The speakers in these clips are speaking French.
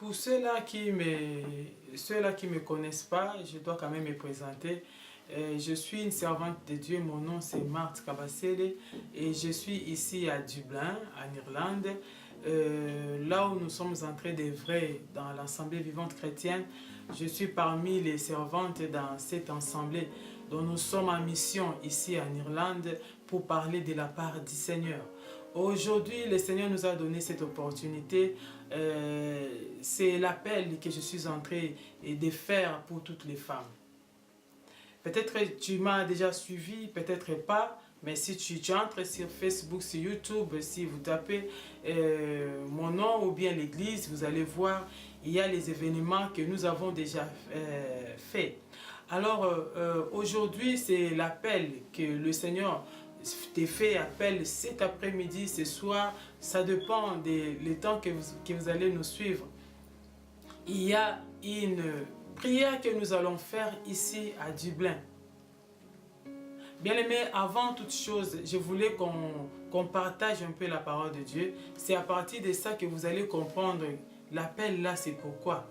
pour ceux-là qui me connaissent pas, je dois quand même me présenter. Je suis une servante de Dieu, mon nom c'est Marthe Kabasele et je suis ici à Dublin, en Irlande, là où nous sommes entrés d'œuvrer dans l'Assemblée vivante chrétienne. Je suis parmi les servantes dans cette assemblée dont nous sommes en mission ici en Irlande pour parler de la part du Seigneur. Aujourd'hui, le Seigneur nous a donné cette opportunité. C'est l'appel que je suis en train de faire pour toutes les femmes. Peut-être tu m'as déjà suivi, peut-être pas, mais si tu entres sur Facebook, sur YouTube, si vous tapez mon nom ou bien l'église, vous allez voir, il y a les événements que nous avons déjà faits. Alors aujourd'hui, c'est l'appel que le Seigneur te fait, appel cet après-midi, ce soir, ça dépend du temps que vous allez nous suivre. Il y a une prière que nous allons faire ici à Dublin. Bien-aimés, avant toute chose, je voulais qu'on partage un peu la parole de Dieu. C'est à partir de ça que vous allez comprendre l'appel là, c'est pourquoi.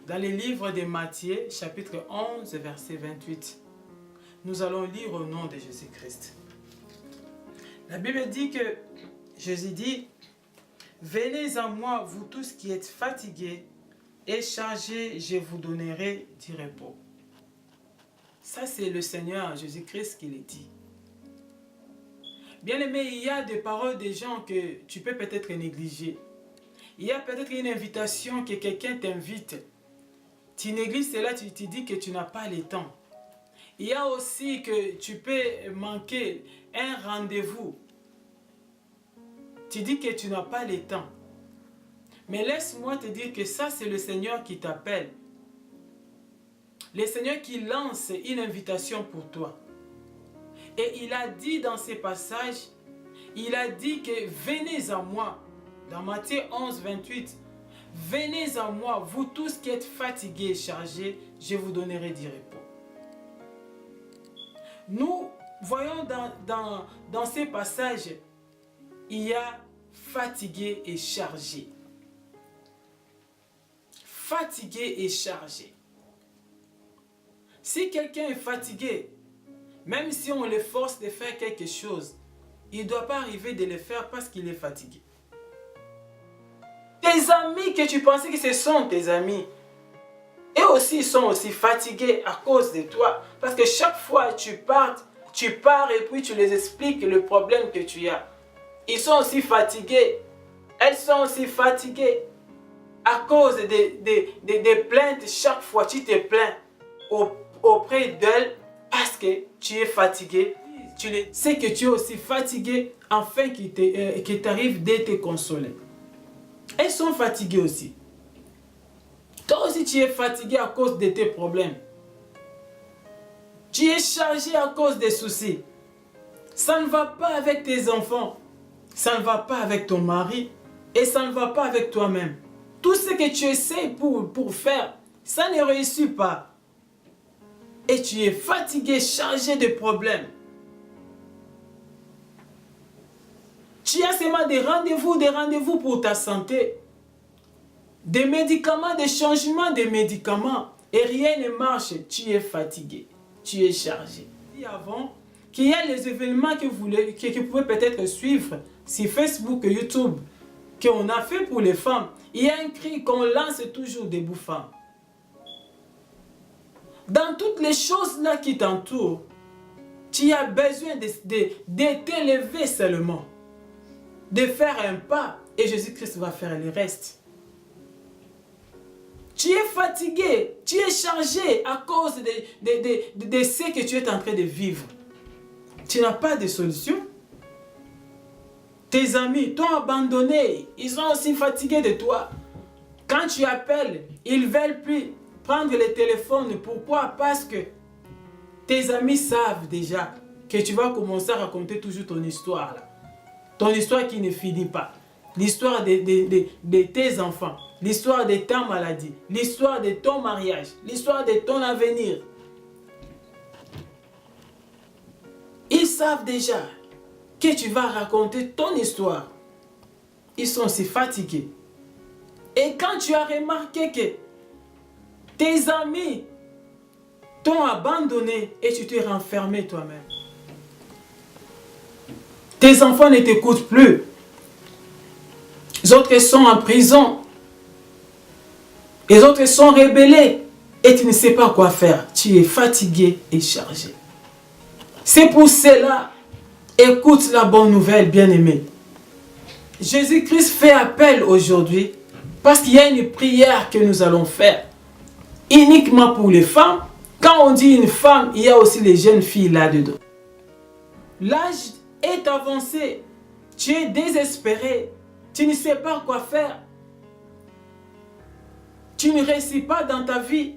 Dans le livre de Matthieu, chapitre 11, verset 28, nous allons lire au nom de Jésus-Christ. La Bible dit que Jésus dit, « Venez à moi, vous tous qui êtes fatigués et chargés, je vous donnerai du repos. » Ça, c'est le Seigneur Jésus-Christ qui le dit. Bien aimé, il y a des paroles des gens que tu peux peut-être négliger. Il y a peut-être une invitation que quelqu'un t'invite. Tu négliges cela, tu te dis que tu n'as pas le temps. Il y a aussi que tu peux manquer un rendez-vous. Tu dis que tu n'as pas le temps. Mais laisse-moi te dire que ça, c'est le Seigneur qui t'appelle. Le Seigneur qui lance une invitation pour toi. Et il a dit dans ces passages, il a dit que venez à moi. Dans Matthieu 11, 28, venez à moi, vous tous qui êtes fatigués et chargés, je vous donnerai du repos. Nous voyons dans ces passages, il y a fatigué et chargé. Fatigué et chargé. Si quelqu'un est fatigué, même si on le force de faire quelque chose, il ne doit pas arriver de le faire parce qu'il est fatigué. Tes amis que tu pensais que ce sont tes amis, eux aussi ils sont aussi fatigués à cause de toi. Parce que chaque fois tu pars et puis tu les expliques le problème que tu as. Ils sont aussi fatigués. Elles sont aussi fatiguées à cause des plaintes. Chaque fois tu te plains auprès d'elles parce que tu es fatigué. Tu sais que tu es aussi fatigué afin qu'il t'arrive de te consoler. Elles sont fatiguées aussi. Toi aussi tu es fatigué à cause de tes problèmes. Tu es chargé à cause des soucis. Ça ne va pas avec tes enfants. Ça ne va pas avec ton mari. Et ça ne va pas avec toi-même. Tout ce que tu essaies pour faire, ça ne réussit pas. Et tu es fatigué, chargé de problèmes. Tu as seulement des rendez-vous pour ta santé. Des médicaments, des changements de médicaments. Et rien ne marche. Tu es fatigué. Tu es chargé. Et avant, qu'il y a les événements que vous pouvez peut-être suivre sur Facebook et YouTube, qu'on a fait pour les femmes. Il y a un cri qu'on lance toujours debout femmes. Dans toutes les choses là qui t'entourent, tu as besoin de t'élever seulement. De faire un pas et Jésus-Christ va faire le reste. Tu es fatigué, tu es chargé à cause de ce que tu es en train de vivre. Tu n'as pas de solution. Tes amis t'ont abandonné, ils sont aussi fatigués de toi. Quand tu appelles, ils ne veulent plus prendre le téléphone. Pourquoi? Parce que tes amis savent déjà que tu vas commencer à raconter toujours ton histoire là. Ton histoire qui ne finit pas. L'histoire de tes enfants. L'histoire de ta maladie. L'histoire de ton mariage. L'histoire de ton avenir. Ils savent déjà que tu vas raconter ton histoire. Ils sont si fatigués. Et quand tu as remarqué que tes amis t'ont abandonné et tu t'es renfermé toi-même. Tes enfants ne t'écoutent plus. Les autres sont en prison. Les autres sont rebellés. Et tu ne sais pas quoi faire. Tu es fatigué et chargé. C'est pour cela, écoute la bonne nouvelle, bien-aimé. Jésus-Christ fait appel aujourd'hui parce qu'il y a une prière que nous allons faire uniquement pour les femmes. Quand on dit une femme, il y a aussi les jeunes filles là-dedans. L'âge est avancé. Tu es désespéré. Tu ne sais pas quoi faire. Tu ne réussis pas dans ta vie.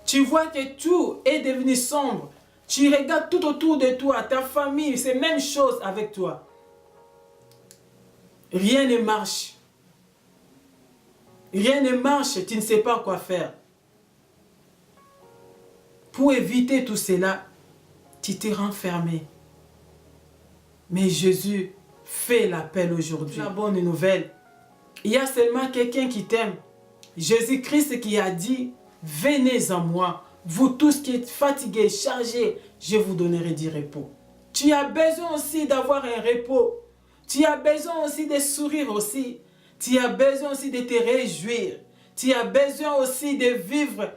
Tu vois que tout est devenu sombre. Tu regardes tout autour de toi, ta famille, c'est la même chose avec toi. Rien ne marche. Rien ne marche, tu ne sais pas quoi faire. Pour éviter tout cela, tu t'es renfermé. Mais Jésus fait l'appel aujourd'hui. La bonne nouvelle, il y a seulement quelqu'un qui t'aime. Jésus-Christ qui a dit, venez à moi, vous tous qui êtes fatigués, chargés, je vous donnerai du repos. Tu as besoin aussi d'avoir un repos. Tu as besoin aussi de sourire aussi. Tu as besoin aussi de te réjouir. Tu as besoin aussi de vivre.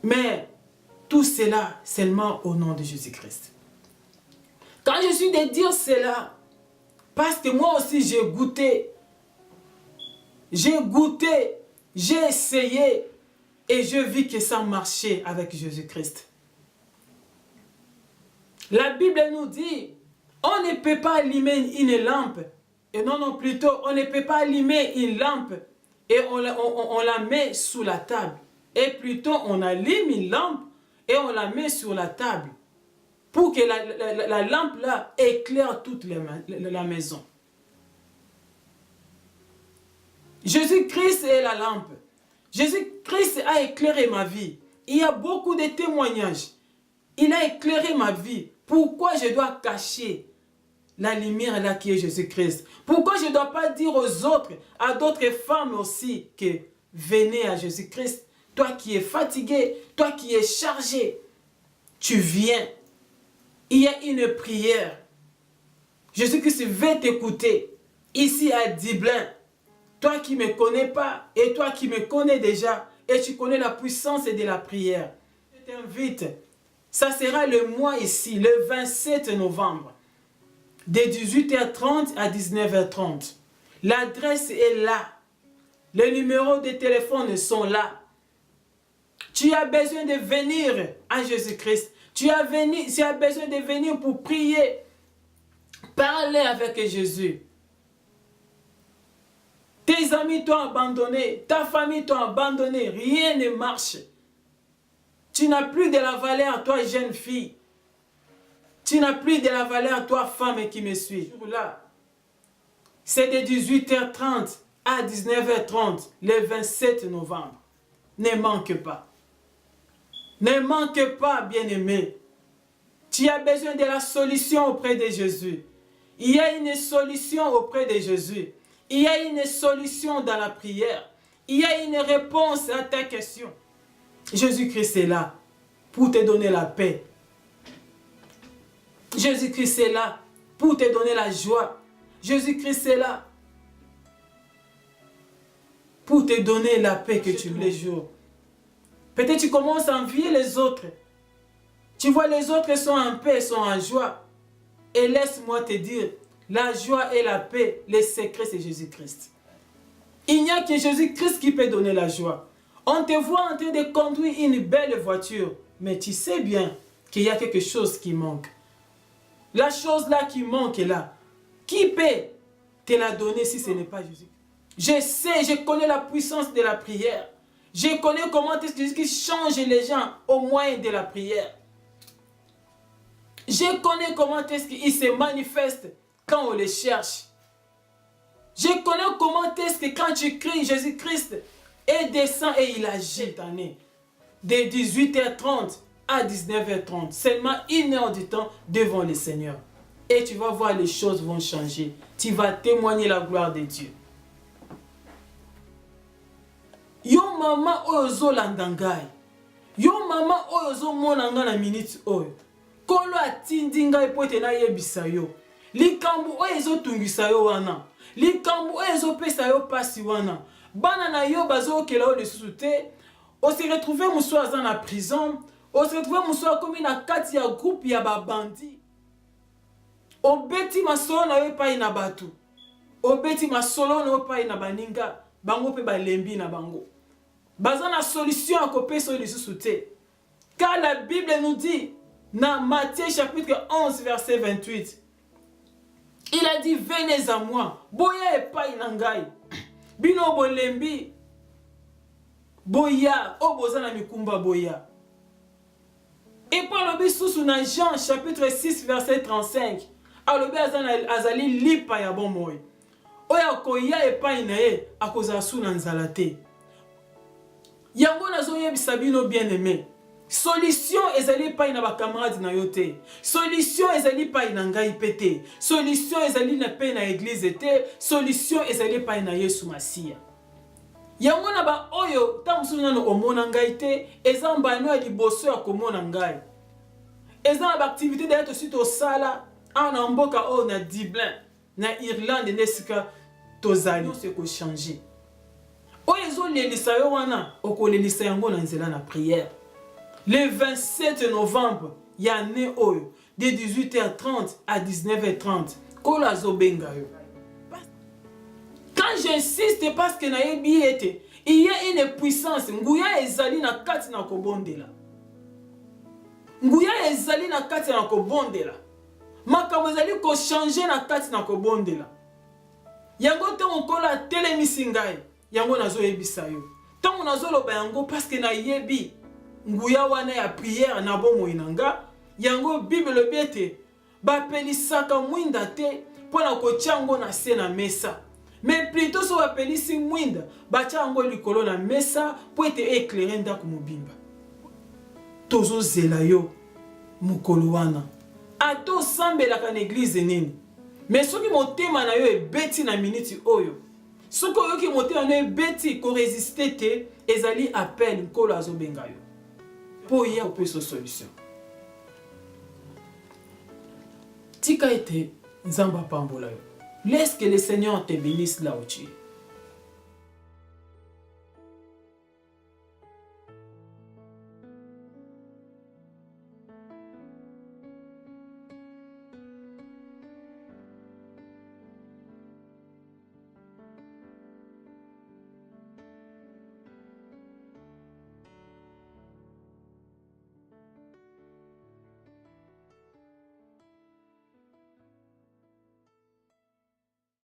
Mais tout cela seulement au nom de Jésus-Christ. Quand je suis de dire cela, parce que moi aussi j'ai goûté, j'ai essayé et je vis que ça marchait avec Jésus-Christ. La Bible nous dit, on ne peut pas allumer une lampe, et non, plutôt, on ne peut pas allumer une lampe et on la met sous la table. Et plutôt, on allume une lampe et on la met sur la table pour que la lampe là éclaire toute la maison. Jésus-Christ est la lampe. Jésus-Christ a éclairé ma vie. Il y a beaucoup de témoignages. Il a éclairé ma vie. Pourquoi je dois cacher la lumière là qui est Jésus-Christ? Pourquoi je ne dois pas dire aux autres, à d'autres femmes aussi, que venez à Jésus-Christ? Toi qui es fatigué, toi qui es chargé, tu viens. Il y a une prière. Jésus-Christ veut t'écouter. Ici à Dublin, toi qui ne me connais pas et toi qui me connais déjà et tu connais la puissance de la prière, je t'invite. Ça sera le mois ici, le 27 novembre, de 18h30 à 19h30. L'adresse est là. Les numéros de téléphone sont là. Tu as besoin de venir à Jésus-Christ. Tu as besoin de venir pour prier, parler avec Jésus. Tes amis t'ont abandonné, ta famille t'a abandonné, rien ne marche. Tu n'as plus de la valeur, toi jeune fille. Tu n'as plus de la valeur, toi femme qui me suis. C'est de 18h30 à 19h30, le 27 novembre. Ne manque pas. Ne manque pas, bien-aimé. Tu as besoin de la solution auprès de Jésus. Il y a une solution auprès de Jésus. Il y a une solution dans la prière. Il y a une réponse à ta question. Jésus-Christ est là pour te donner la paix. Jésus-Christ est là pour te donner la joie. Jésus-Christ est là pour te donner la paix que tu veux les jours. Peut-être tu commences à envier les autres. Tu vois les autres sont en paix, sont en joie. Et laisse-moi te dire, la joie et la paix, les secrets c'est Jésus-Christ. Il n'y a que Jésus-Christ qui peut donner la joie. On te voit en train de conduire une belle voiture, mais tu sais bien qu'il y a quelque chose qui manque. La chose là qui manque là, qui peut te la donner si ce n'est pas Jésus? Je sais, je connais la puissance de la prière. Je connais comment est-ce que Jésus change les gens au moyen de la prière. Je connais comment est-ce qu'il se manifeste quand on les cherche. Je connais comment est-ce que quand tu cries Jésus-Christ, il descend et il agit cette année. De 18h30 à 19h30, seulement 1 heure du temps devant le Seigneur. et tu vas voir les choses vont changer. Tu vas témoigner la gloire de Dieu. Yo maman ozo landangai. Yo maman ozo monanga na minute oyo. Kolo atindi ngai po ete na yebisa yo. Likambo oyo ezotungisa yo wana. Likambo oyo ezopesa yo pasi wana. Bana na yo bazokela o lisusu te. On se retrouve moussoa dans la prison. On se retrouve moussoa comme na kati ya groupe ya babandi. Obeti masolo na yo epai na batu. Obeti masolo na yo epai na baninga. Bango pe balembi na bango. Baza na solution à kopesa yo lisusu te. Car la Bible nous dit, dans Matthieu chapitre 11 verset 28, il a dit, venez à moi, boya epai na ngai. Bino bolembi, boya, oboza na mikumba boya. Et puis alobi susu na Jean chapitre 6 verset 35, alobi azali lipa ya bomoi. Oya koya epai na ye, akozala su na nzala te. Yango nazo yebisa bino bien aimé. Solution ezali epai na bakamarade na yo te. Solution ezali epai na ngai pe te. Solution ezali na pe na église te. Solution ezali epai na Yesu Masiya. Yango na ba oyo ta mususu nano omona ngai te, eza mbano ya liboso ya komona ngai. Eza na ba activité d'ailleurs to sito sala ana mboka o na Dublin, na Irlande nesika tozali se ko changer. Oyo ezo lelisa yo wana okolelisa yango na nzela na prière. Le 27 novembre, il y a né oyo de 18h30 à 19h30. Kola zo benga yo. Quand j'insiste parce que na yebi ete, il y a une puissance. Nguya ezali na kati na kobondela. Nguya ezali na kati na kobondela. Makambo ezali ko changer na kati na kobondela. Yango te onkola telemisi ngai. Yango nazo yebisa yo. Tango nazo loba yango parce que na yebi nguya wana ya prière na bomo inanga. Yango Bible biete bapelisaka mwinda te pona kotia yango na se na mesa. Mais plutôt so bapelisi mwinda batia yango likolo na mesa po ete éclairer ndako mobimba. Tozo zela yo mukolo wana. Ato sambelaka na église nini. Mais soki motema na yo ebeti na minute oyo. Soki oyoki motema na yo ebeti ko résister te ezali appel nkolo azobenga yo. Po ya opesa solution. Tika ete nzamba pambola yo. Laisse que le Seigneur te bénisse là où tu es.